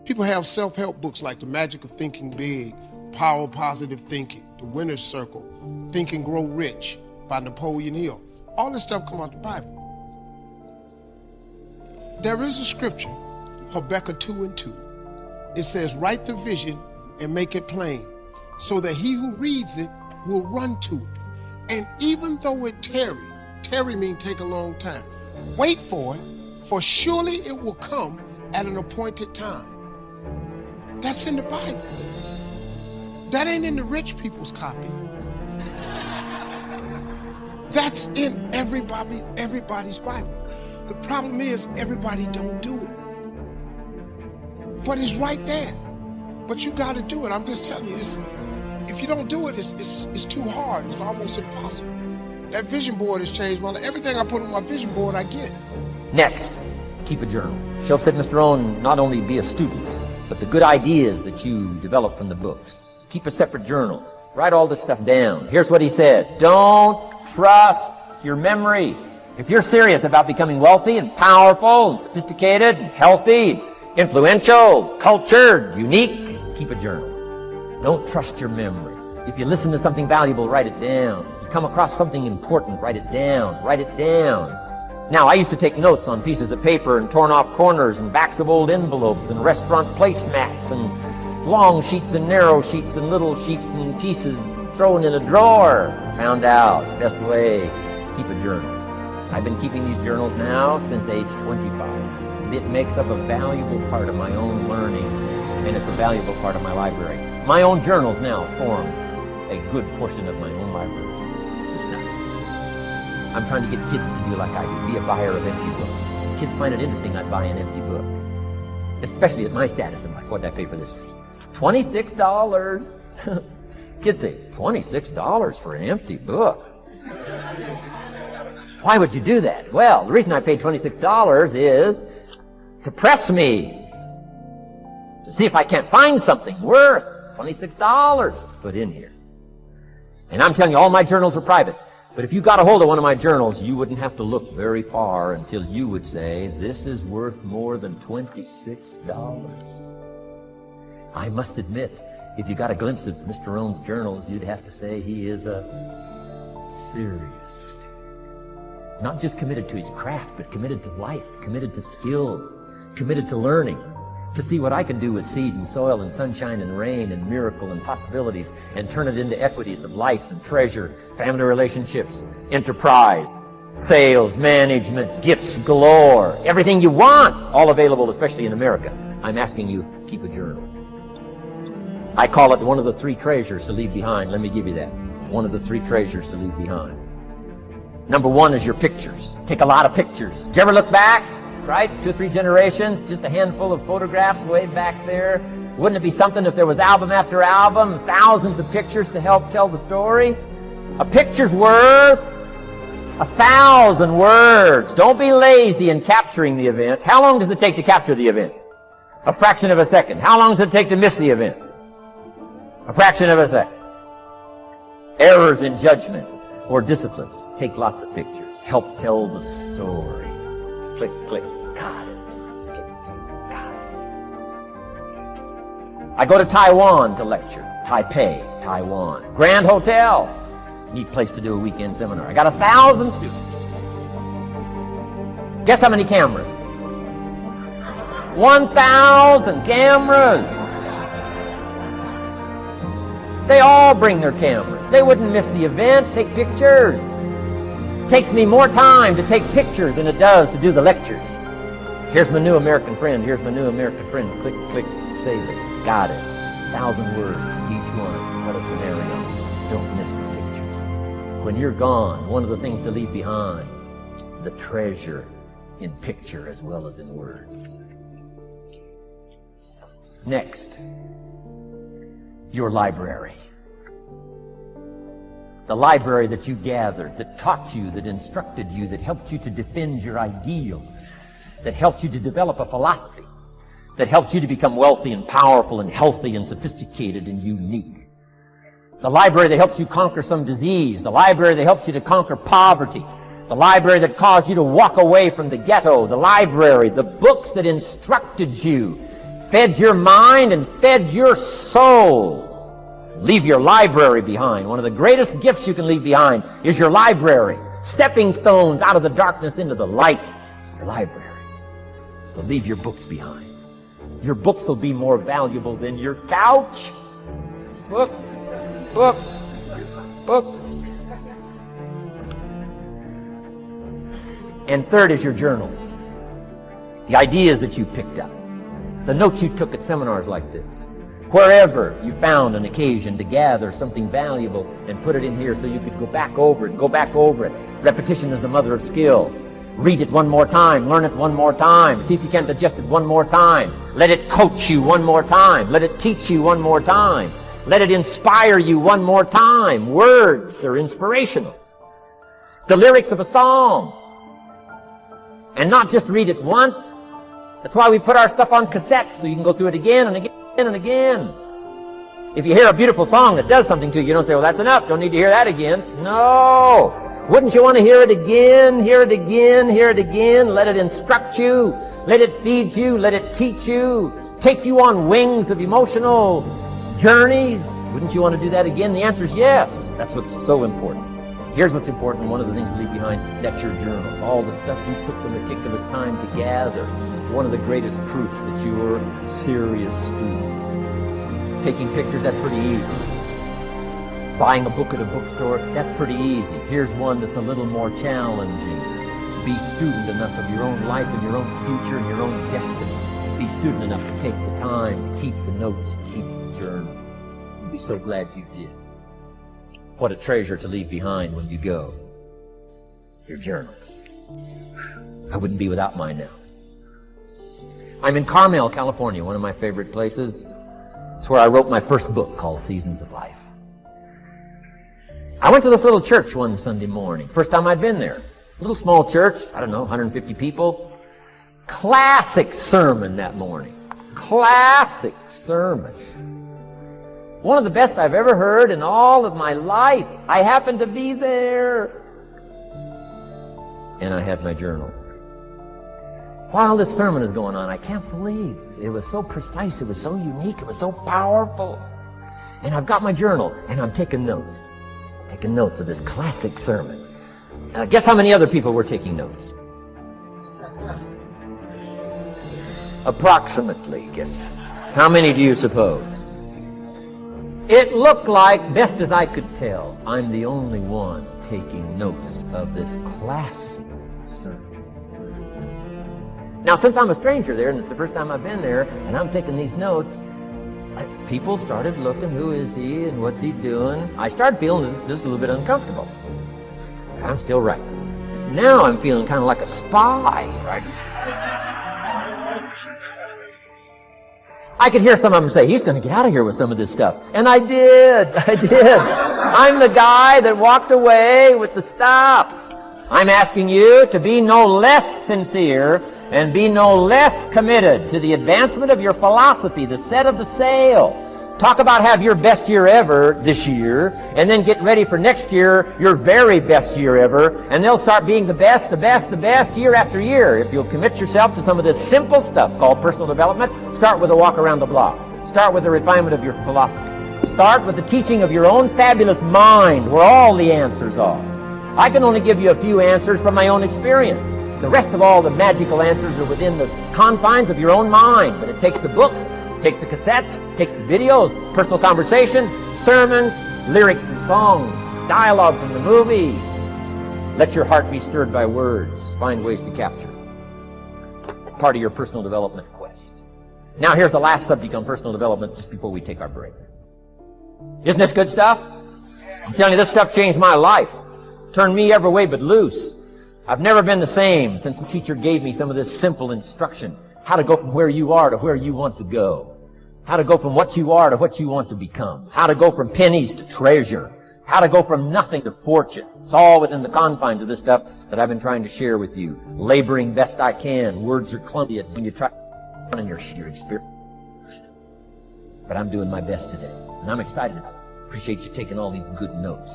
People have self-help books like The Magic of Thinking Big, Power of Positive Thinking, The Winner's Circle, Think and Grow Rich by Napoleon Hill. All this stuff come out the Bible. There is a scripture, Habakkuk 2:2. It says, write the vision and make it plain, so that he who reads it will run to it. And even though it tarry means take a long time, wait for it, for surely it will come at an appointed time. That's in the Bible. That ain't in the rich people's copy. That's in everybody's Bible. The problem is everybody don't do it. But it's right there. But you got to do it. I'm just telling you, if you don't do it, it's too hard. It's almost impossible. That vision board has changed my life. Everything I put on my vision board, I get. Next, keep a journal. She'll said, Mr. Rohn, not only be a student, but the good ideas that you develop from the books. Keep a separate journal. Write all this stuff down. Here's what he said. Don't trust your memory. If you're serious about becoming wealthy and powerful and sophisticated and healthy, influential, cultured, unique, keep a journal. Don't trust your memory. If you listen to something valuable, write it down. If you come across something important, write it down. Write it down. Now, I used to take notes on pieces of paper and torn off corners and backs of old envelopes and restaurant placemats and long sheets and narrow sheets and little sheets and pieces thrown in a drawer. Found out, best way, keep a journal. I've been keeping these journals now since age 25. It makes up a valuable part of my own learning, and it's a valuable part of my library. My own journals now form a good portion of my own library. This stuff. I'm trying to get kids to do like I do, be a buyer of empty books. Kids find it interesting I'd buy an empty book, especially at my status in life. What did I pay for this week? $26. Kids say, $26 for an empty book? Why would you do that? Well, the reason I paid $26 is to press me, to see if I can't find something worth $26 to put in here. And I'm telling you, all my journals are private. But if you got a hold of one of my journals, you wouldn't have to look very far until you would say, this is worth more than $26. I must admit, if you got a glimpse of Mr. Rohn's journals, you'd have to say he is a serious student. Not just committed to his craft, but committed to life, committed to skills, committed to learning, to see what I can do with seed and soil and sunshine and rain and miracle and possibilities and turn it into equities of life and treasure, family relationships, enterprise, sales, management, gifts galore, everything you want, all available, especially in America. I'm asking you, keep a journal. I call it one of the three treasures to leave behind. Let me give you that. One of the three treasures to leave behind. Number one is your pictures. Take a lot of pictures. Did you ever look back? Right? 2 or 3 generations, just a handful of photographs way back there. Wouldn't it be something if there was album after album, thousands of pictures to help tell the story? A picture's worth 1,000 words. Don't be lazy in capturing the event. How long does it take to capture the event? A fraction of a second. How long does it take to miss the event? A fraction of a second. Errors in judgment or disciplines. Take lots of pictures. Help tell the story. Click, click. Got it. Click, click. Got it. I go to Taiwan to lecture. Taipei, Taiwan. Grand Hotel. Neat place to do a weekend seminar. I got 1,000 students. Guess how many cameras? 1,000 cameras. They all bring their cameras. They wouldn't miss the event. Take pictures. It takes me more time to take pictures than it does to do the lectures. Here's my new American friend. Here's my new American friend. Click, click, save it. Got it. 1,000 words, each one. What a scenario. Don't miss the pictures. When you're gone, one of the things to leave behind, the treasure in picture as well as in words. Next, your library. The library that you gathered, that taught you, that instructed you, that helped you to defend your ideals, that helped you to develop a philosophy, that helped you to become wealthy and powerful and healthy and sophisticated and unique. The library that helped you conquer some disease, the library that helped you to conquer poverty, the library that caused you to walk away from the ghetto, the library, the books that instructed you, fed your mind and fed your soul. Leave your library behind. One of the greatest gifts you can leave behind is your library. Stepping stones out of the darkness into the light. Your library. So leave your books behind. Your books will be more valuable than your couch. Books, books, books. And third is your journals. The ideas that you picked up. The notes you took at seminars like this. Wherever you found an occasion to gather something valuable and put it in here so you could go back over it, go back over it. Repetition is the mother of skill. Read it one more time, learn it one more time, see if you can digest it one more time. Let it coach you one more time. Let it teach you one more time. Let it inspire you one more time. Words are inspirational. The lyrics of a song. And not just read it once. That's why we put our stuff on cassettes so you can go through it again and again and again. If you hear a beautiful song that does something to you, you don't say, well, that's enough. Don't need to hear that again. No. Wouldn't you want to hear it again, hear it again, hear it again? Let it instruct you. Let it feed you. Let it teach you. Take you on wings of emotional journeys. Wouldn't you want to do that again? The answer is yes. That's what's so important. Here's what's important. One of the things to leave behind, that's your journals. All the stuff you took the meticulous time to gather. One of the greatest proofs that you're a serious student. Taking pictures, that's pretty easy. Buying a book at a bookstore, that's pretty easy. Here's one that's a little more challenging. Be student enough of your own life and your own future and your own destiny. Be student enough to take the time to keep the notes, keep the journal. You'll be so glad you did. What a treasure to leave behind when you go. Your journals. I wouldn't be without mine now. I'm in Carmel, California, one of my favorite places. It's where I wrote my first book called Seasons of Life. I went to this little church one Sunday morning. First time I'd been there. Little small church, I don't know, 150 people. Classic sermon that morning. Classic sermon. One of the best I've ever heard in all of my life. I happened to be there. And I had my journal. While this sermon is going on, I can't believe it was so precise, it was so unique, it was so powerful. And I've got my journal, and I'm taking notes. Taking notes of this classic sermon. Guess how many other people were taking notes? Approximately, guess. How many do you suppose? It looked like, best as I could tell, I'm the only one taking notes of this classic sermon. Now, since I'm a stranger there, and it's the first time I've been there, and I'm taking these notes, people started looking, who is he and what's he doing? I started feeling just a little bit uncomfortable. I'm still writing. Now I'm feeling kind of like a spy. Right? I could hear some of them say, he's going to get out of here with some of this stuff. And I did. I'm the guy that walked away with the stuff. I'm asking you to be no less sincere and be no less committed to the advancement of your philosophy, the set of the sail. Talk about have your best year ever this year, and then get ready for next year, your very best year ever, and they'll start being the best year after year. If you'll commit yourself to some of this simple stuff called personal development, start with a walk around the block. Start with the refinement of your philosophy. Start with the teaching of your own fabulous mind, where all the answers are. I can only give you a few answers from my own experience. The rest of all the magical answers are within the confines of your own mind. But it takes the books, it takes the cassettes, it takes the videos, personal conversation, sermons, lyrics from songs, dialogue from the movie. Let your heart be stirred by words. Find ways to capture. Part of your personal development quest. Now here's the last subject on personal development just before we take our break. Isn't this good stuff? I'm telling you, this stuff changed my life. Turned me every way but loose. I've never been the same since the teacher gave me some of this simple instruction. How to go from where you are to where you want to go. How to go from what you are to what you want to become. How to go from pennies to treasure. How to go from nothing to fortune. It's all within the confines of this stuff that I've been trying to share with you. Laboring best I can. Words are clumsy when you try in your experience. But I'm doing my best today. And I'm excited about it. Appreciate you taking all these good notes.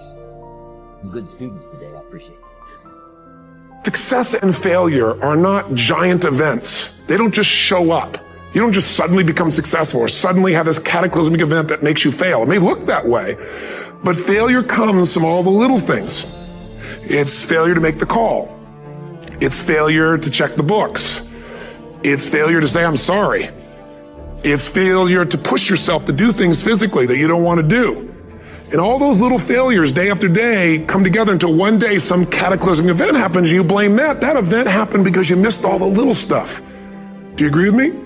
And good students today. I appreciate it. Success and failure are not giant events. They don't just show up. You don't just suddenly become successful or suddenly have this cataclysmic event that makes you fail. It may look that way, but failure comes from all the little things. It's failure to make the call. It's failure to check the books. It's failure to say, I'm sorry. It's failure to push yourself to do things physically that you don't want to do. And all those little failures day after day come together until one day some cataclysmic event happens and you blame that. That event happened because you missed all the little stuff. Do you agree with me?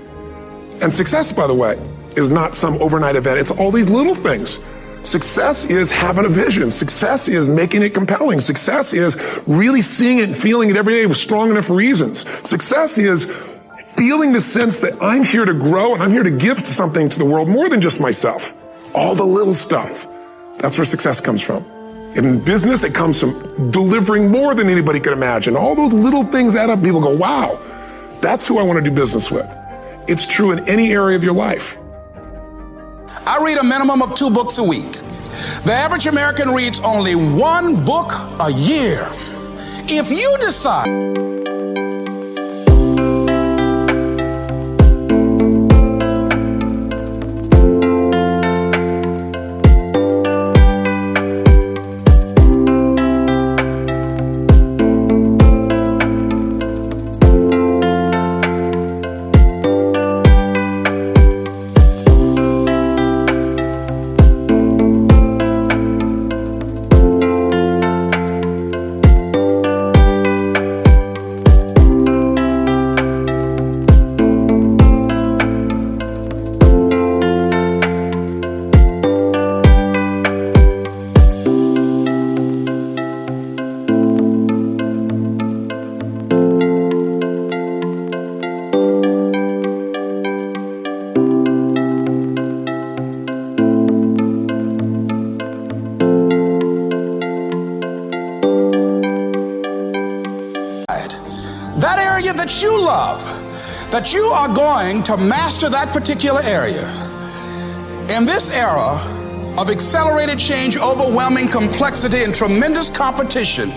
And success, by the way, is not some overnight event. It's all these little things. Success is having a vision. Success is making it compelling. Success is really seeing it and feeling it every day with strong enough reasons. Success is feeling the sense that I'm here to grow and I'm here to give something to the world more than just myself. All the little stuff. That's where success comes from. In business, it comes from delivering more than anybody could imagine. All those little things add up. People go, wow, that's who I want to do business with. It's true in any area of your life. I read a minimum of 2 books a week. The average American reads only 1 book a year. If you decide that area that you love, that you are going to master that particular area. In this era of accelerated change, overwhelming complexity, and tremendous competition,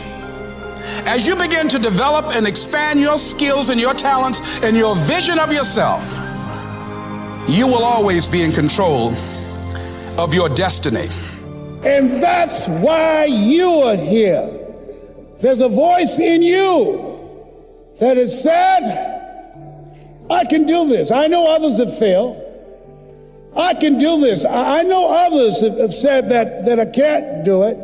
as you begin to develop and expand your skills and your talents and your vision of yourself, you will always be in control of your destiny. And that's why you are here. There's a voice in you that has said, I can do this. I know others have failed. I can do this. I know others have said that I can't do it.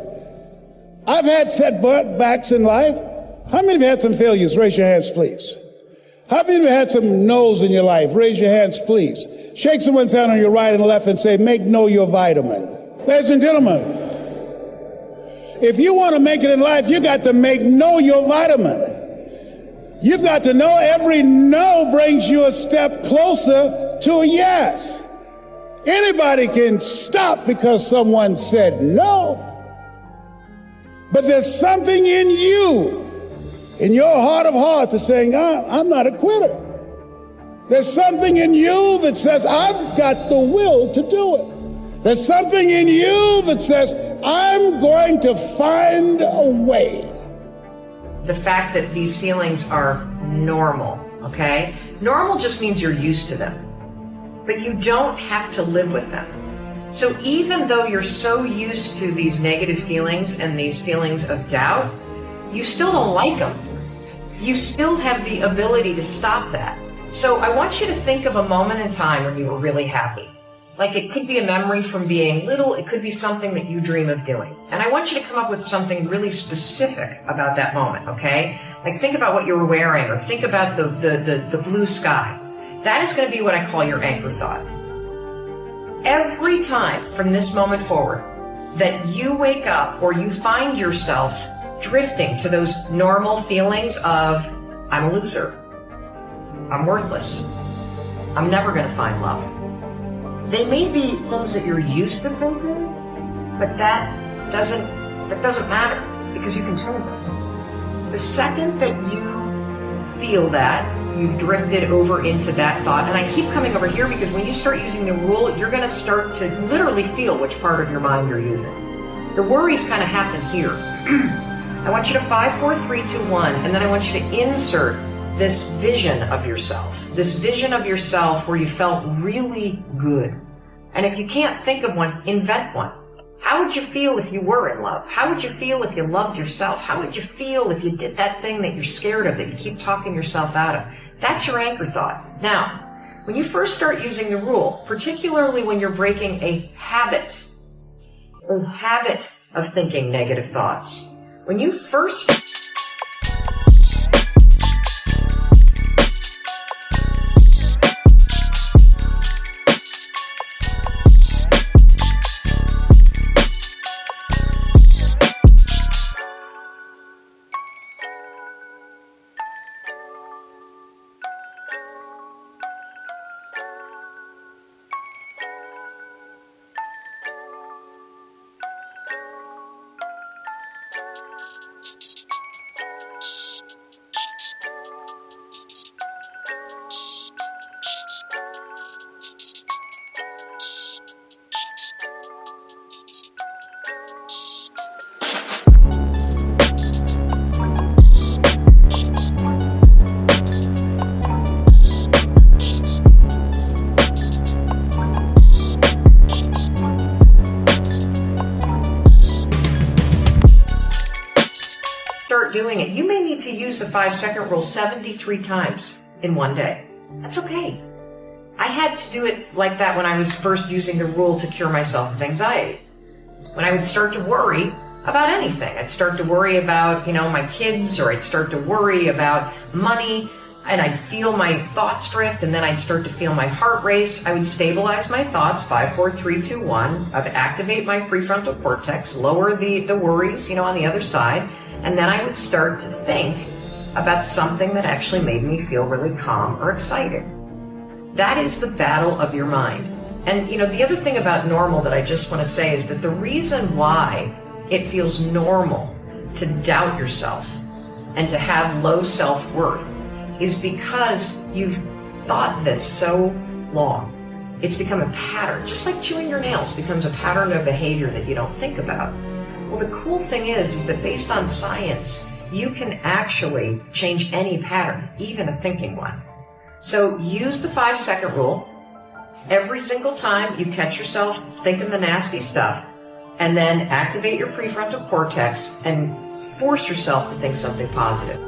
I've had setbacks in life. How many of you had some failures? Raise your hands, please. How many of you had some no's in your life? Raise your hands, please. Shake someone's hand on your right and left and say, make no your vitamin. Ladies and gentlemen, if you want to make it in life, you got to make no your vitamin. You've got to know every no brings you a step closer to a yes. Anybody can stop because someone said no. But there's something in you, in your heart of hearts, that's saying, I'm not a quitter. There's something in you that says, I've got the will to do it. There's something in you that says, I'm going to find a way. The fact that these feelings are normal, okay? Normal just means you're used to them, but you don't have to live with them. So even though you're so used to these negative feelings and these feelings of doubt, you still don't like them. You still have the ability to stop that. So I want you to think of a moment in time when you were really happy. Like, it could be a memory from being little, it could be something that you dream of doing. And I want you to come up with something really specific about that moment, okay? Like, think about what you were wearing, or think about the blue sky. That is going to be what I call your anchor thought. Every time from this moment forward that you wake up or you find yourself drifting to those normal feelings of, I'm a loser, I'm worthless, I'm never going to find love. They may be things that you're used to thinking, but that doesn't matter, because you can change them. The second that you feel that, you've drifted over into that thought, and I keep coming over here because when you start using the rule, you're going to start to literally feel which part of your mind you're using. The worries kind of happen here. I want you to 5, 4, 3, 2, 1, and then I want you to insert this vision of yourself where you felt really good. And if you can't think of one, invent one. How would you feel if you were in love? How would you feel if you loved yourself? How would you feel if you did that thing that you're scared of, that you keep talking yourself out of? That's your anchor thought. Now, when you first start using the rule, particularly when you're breaking a habit of thinking negative thoughts, when you first start doing it, you may need to use the 5-second rule 73 times in one day. That's okay. I had to do it like that when I was first using the rule to cure myself of anxiety. When I would start to worry about anything, I'd start to worry about, my kids, or I'd start to worry about money, and I'd feel my thoughts drift, and then I'd start to feel my heart race. I would stabilize my thoughts, 5, 4, 3, 2, 1. I'd activate my prefrontal cortex, lower the worries, on the other side, and then I would start to think about something that actually made me feel really calm or excited. That is the battle of your mind. And, the other thing about normal that I just want to say is that the reason why it feels normal to doubt yourself and to have low self-worth is because you've thought this so long. It's become a pattern, just like chewing your nails becomes a pattern of behavior that you don't think about. Well, the cool thing is that based on science, you can actually change any pattern, even a thinking one. So use the 5-second rule. Every single time you catch yourself thinking the nasty stuff, and then activate your prefrontal cortex and force yourself to think something positive.